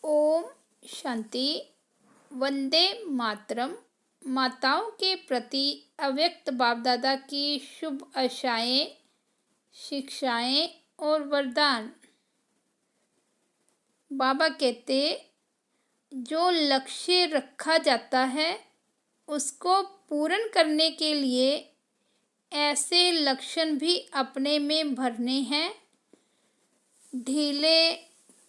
ओम शांति। वंदे मातरम। माताओं के प्रति अव्यक्त बाप दादा की शुभ आशाएं, शिक्षाएं और वरदान। बाबा कहते, जो लक्ष्य रखा जाता है उसको पूर्ण करने के लिए ऐसे लक्षण भी अपने में भरने हैं। ढीले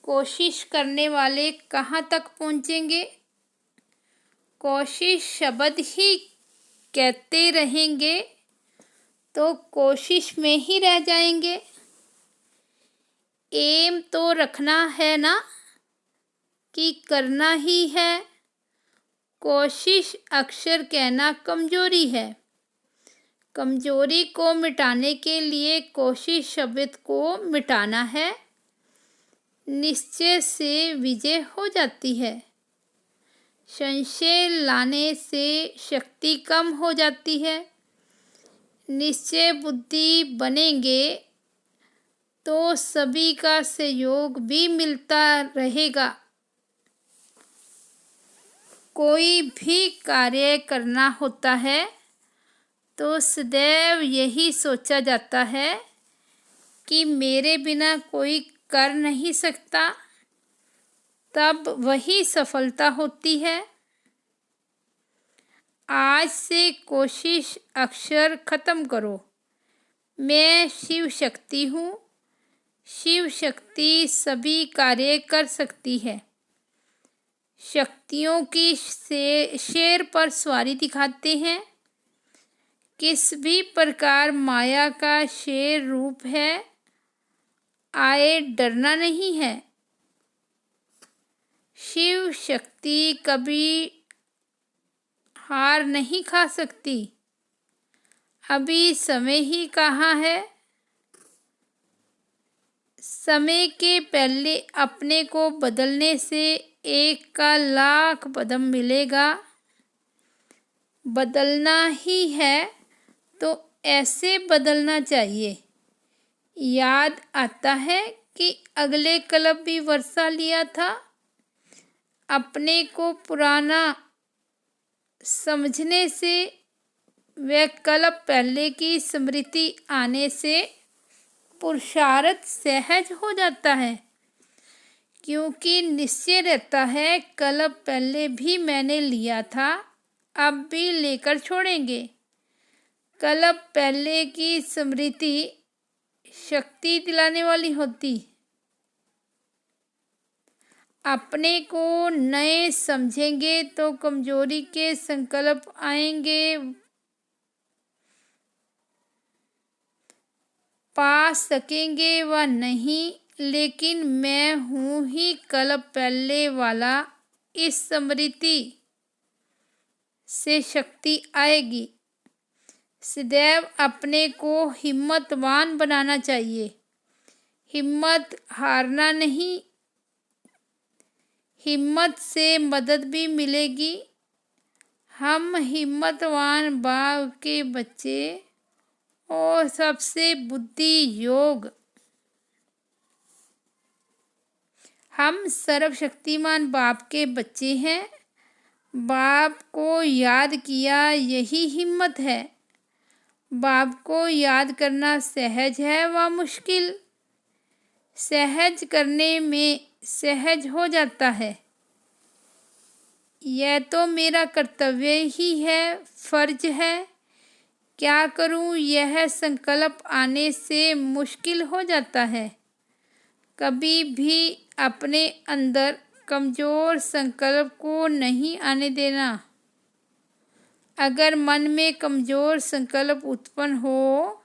कोशिश करने वाले कहाँ तक पहुँचेंगे? कोशिश शब्द ही कहते रहेंगे तो कोशिश में ही रह जाएंगे। एम तो रखना है ना कि करना ही है। कोशिश अक्सर कहना कमजोरी है। कमजोरी को मिटाने के लिए कोशिश शब्द को मिटाना है। निश्चय से विजय हो जाती है। संशय लाने से शक्ति कम हो जाती है। निश्चय बुद्धि बनेंगे तो सभी का सहयोग भी मिलता रहेगा। कोई भी कार्य करना होता है तो सदैव यही सोचा जाता है कि मेरे बिना कोई कर नहीं सकता, तब वही सफलता होती है। आज से कोशिश अक्षर खत्म करो। मैं शिव शक्ति हूँ। शिव शक्ति सभी कार्य कर सकती है। शक्तियों की शेर पर सवारी दिखाते हैं। किस भी प्रकार माया का शेर रूप है, आए डरना नहीं है। शिव शक्ति कभी हार नहीं खा सकती। अभी समय ही कहाँ है। समय के पहले अपने को बदलने से 1 का लाख कदम मिलेगा। बदलना ही है तो ऐसे बदलना चाहिए। याद आता है कि अगले कल्प भी वर्षा लिया था। अपने को पुराना समझने से वह कल्प पहले की स्मृति आने से पुरुषार्थ सहज हो जाता है, क्योंकि निश्चय रहता है कल्प पहले भी मैंने लिया था, अब भी लेकर छोड़ेंगे। कल्प पहले की स्मृति शक्ति दिलाने वाली होती। अपने को नए समझेंगे तो कमजोरी के संकल्प आएंगे। पा सकेंगे व नहीं, लेकिन मैं हूँ ही कल्प पहले वाला। इस स्मृति से शक्ति आएगी। सदैव अपने को हिम्मतवान बनाना चाहिए। हिम्मत हारना नहीं। हिम्मत से मदद भी मिलेगी। हम हिम्मतवान बाप के बच्चे और सबसे बुद्धि योग। हम सर्वशक्तिमान बाप के बच्चे हैं। बाप को याद किया, यही हिम्मत है। बाप को याद करना सहज है व मुश्किल। सहज करने में सहज हो जाता है। यह तो मेरा कर्तव्य ही है, फर्ज है। क्या करूं, यह संकल्प आने से मुश्किल हो जाता है। कभी भी अपने अंदर कमजोर संकल्प को नहीं आने देना। अगर मन में कमजोर संकल्प उत्पन्न हो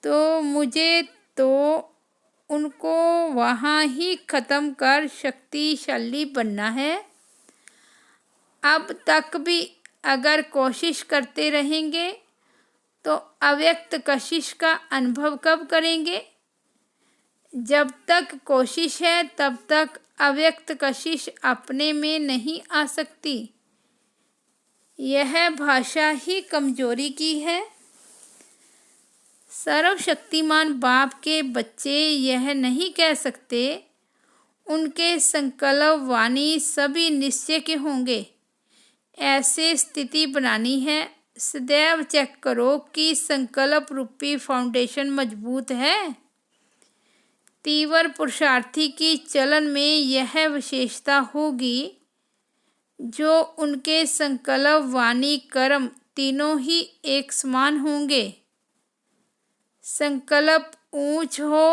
तो मुझे तो उनको वहाँ ही खत्म कर शक्तिशाली बनना है। अब तक भी अगर कोशिश करते रहेंगे तो अव्यक्त कशिश का अनुभव कब करेंगे? जब तक कोशिश है तब तक अव्यक्त कशिश अपने में नहीं आ सकती। यह भाषा ही कमजोरी की है। सर्वशक्तिमान बाप के बच्चे यह नहीं कह सकते उनके संकल्प वाणी सभी निश्चय के होंगे। ऐसे स्थिति बनानी है। सदैव चेक करो कि संकल्प रूपी फाउंडेशन मजबूत है। तीव्र पुरुषार्थी की चलन में यह विशेषता होगी जो उनके संकल्प वाणी कर्म तीनों ही एक समान होंगे। संकल्प ऊंच हो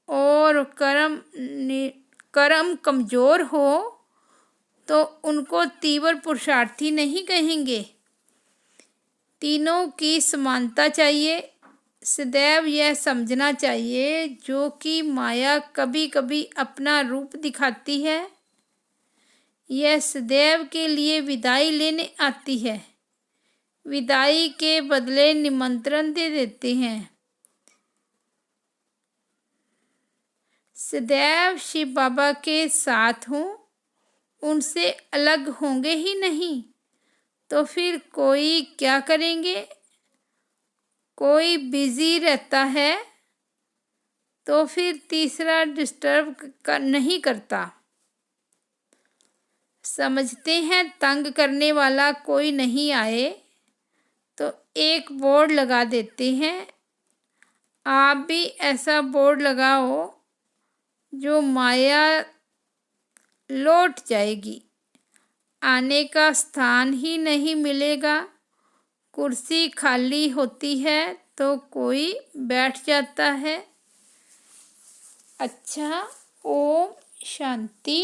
और कर्म कमजोर हो तो उनको तीव्र पुरुषार्थी नहीं कहेंगे। तीनों की समानता चाहिए। सदैव यह समझना चाहिए जो कि माया कभी कभी अपना रूप दिखाती है, यह सदैव के लिए विदाई लेने आती है, विदाई के बदले निमंत्रण दे देते हैं। सदैव शिव बाबा के साथ हूँ, उनसे अलग होंगे ही नहीं, तो फिर कोई क्या करेंगे। कोई बिजी रहता है तो फिर तीसरा डिस्टर्ब नहीं करता। समझते हैं तंग करने वाला कोई नहीं आए तो एक बोर्ड लगा देते हैं। आप भी ऐसा बोर्ड लगाओ जो माया लौट जाएगी, आने का स्थान ही नहीं मिलेगा। कुर्सी खाली होती है तो कोई बैठ जाता है। अच्छा, ओम शांति।